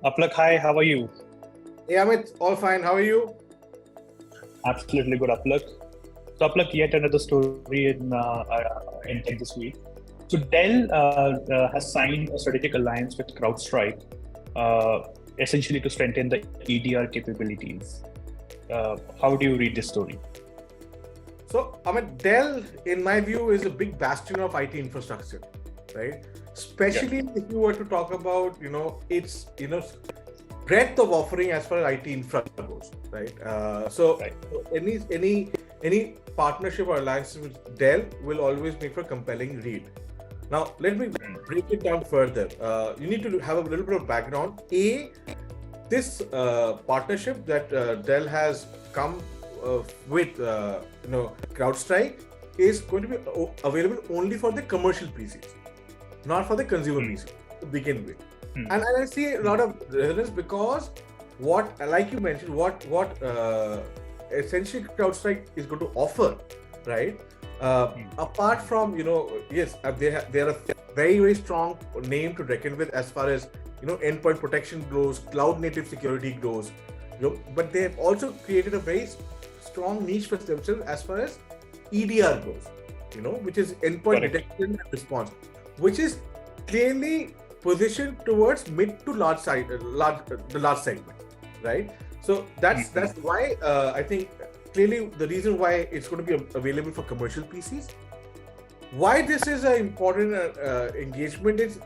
Apalak, hi, how are you? Hey Amit, all fine. How are you? Absolutely good, Apalak. So, Apalak, yet another story in tech this week. So, Dell has signed a strategic alliance with CrowdStrike, essentially to strengthen the EDR capabilities. How do you read this story? So, Amit, Dell, in my view, is a big bastion of IT infrastructure, right? Especially if you were to talk about, its, breadth of offering as far as IT infra goes, right? So any partnership or alliance with Dell will always make for a compelling read. Now, let me break it down further. You need to have a little bit of background. This partnership that Dell has come with, CrowdStrike is going to be available only for the commercial PCs, not for the consumer PCs to begin with. And I see a lot of resonance because like you mentioned, what essentially CrowdStrike is going to offer, right? Apart from, they're a very, very strong name to reckon with as far as, endpoint protection goes, cloud native security goes, but they have also created a very strong niche for themselves as far as EDR goes, which is endpoint detection and response, which is clearly positioned towards mid to large segment, right? So that's why I think clearly the reason why it's going to be available for commercial PCs. Why this is an important engagement is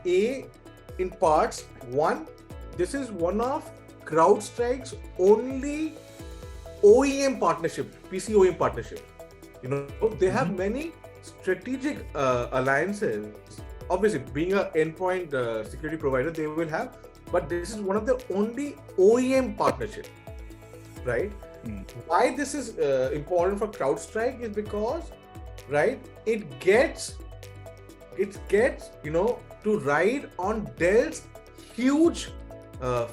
in parts. One, this is one of CrowdStrike's only OEM partnership, PC OEM partnership. They have many strategic alliances. Obviously, being an endpoint security provider, they will have, but this is one of the only OEM partnership, right? Why this is important for CrowdStrike is because, right, it gets to ride on Dell's huge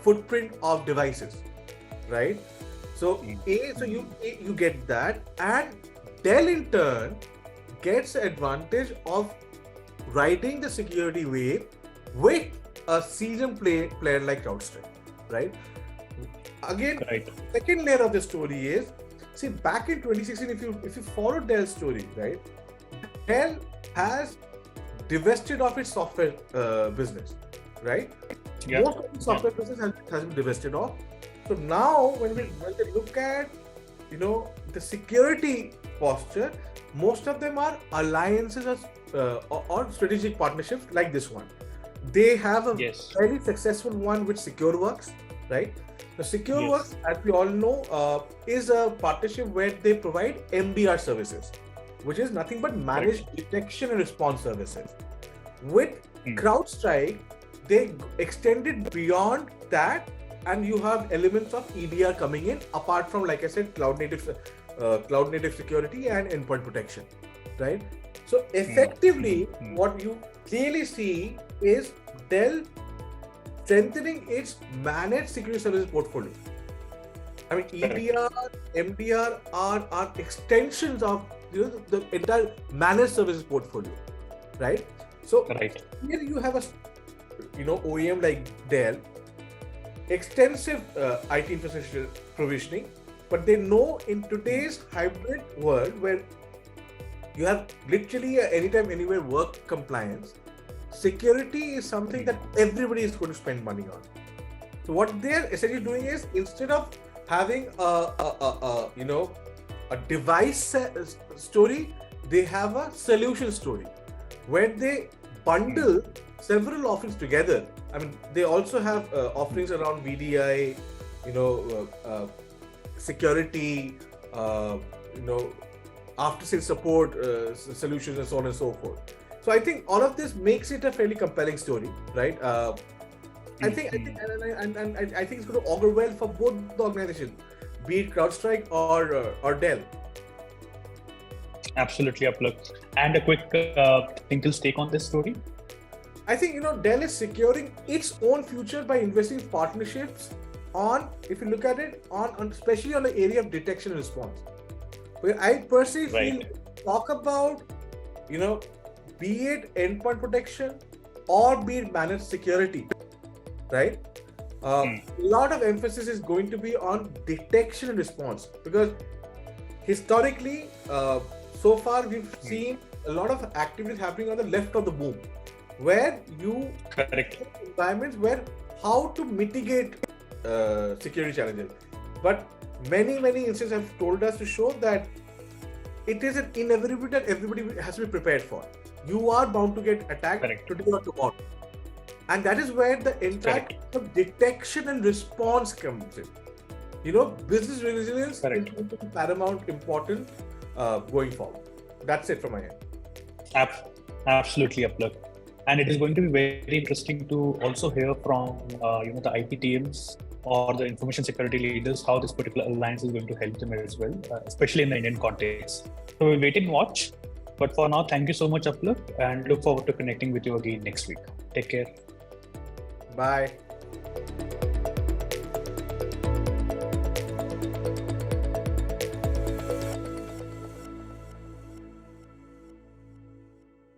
footprint of devices, right? So you get that, and Dell in turn gets the advantage of riding the security wave with a seasoned player like CrowdStrike, right? Again, second layer of the story is, see, back in 2016, if you follow Dell's story, right, Dell has divested of its software business, right? Most of the software business has been divested of. So now, when they look at, the security posture, most of them are alliances or strategic partnerships like this one. They have a very successful one with SecureWorks, right? The SecureWorks, as we all know, is a partnership where they provide MDR services, which is nothing but managed detection and response services. With CrowdStrike, they extended beyond that, and you have elements of EDR coming in, apart from, like I said, cloud native security and endpoint protection, right? So effectively, what you clearly see is Dell strengthening its managed security services portfolio. I mean, EDR, MDR are extensions of the entire managed services portfolio, right? So here you have a OEM like Dell, extensive IT infrastructure provisioning, but they know in today's hybrid world where you have literally anytime, anywhere work compliance, security is something that everybody is going to spend money on. So what they're essentially doing is, instead of having a device story, they have a solution story where they bundle several offerings together. I mean, they also have offerings around VDI, security, after-sales support solutions, and so on and so forth. So I think all of this makes it a fairly compelling story, right? I think it's going to augur well for both the organizations, be it CrowdStrike or Dell. Absolutely, Apalak. And a quick Think Teal's take on this story. I think Dell is securing its own future by investing in partnerships on, if you look at it, on especially on the area of detection and response. But I personally feel Right. talk about, be it endpoint protection or be it managed security, right? A lot of emphasis is going to be on detection and response, because historically, so far we've seen a lot of activities happening on the left of the boom, where you Correct. environments where how to mitigate security challenges. But many instances have told us to show that it is an inevitability that everybody has to be prepared for. You are bound to get attacked Correct. today or tomorrow. And that is where the entire of detection and response comes in. Business resilience Correct. is going to be paramount important going forward. That's it from my end. Absolutely, Apalak. And it is going to be very interesting to also hear from the IT teams or the information security leaders how this particular alliance is going to help them as well, especially in the Indian context. So we'll wait and watch. But for now, thank you so much, Apalak, and look forward to connecting with you again next week. Take care. Bye.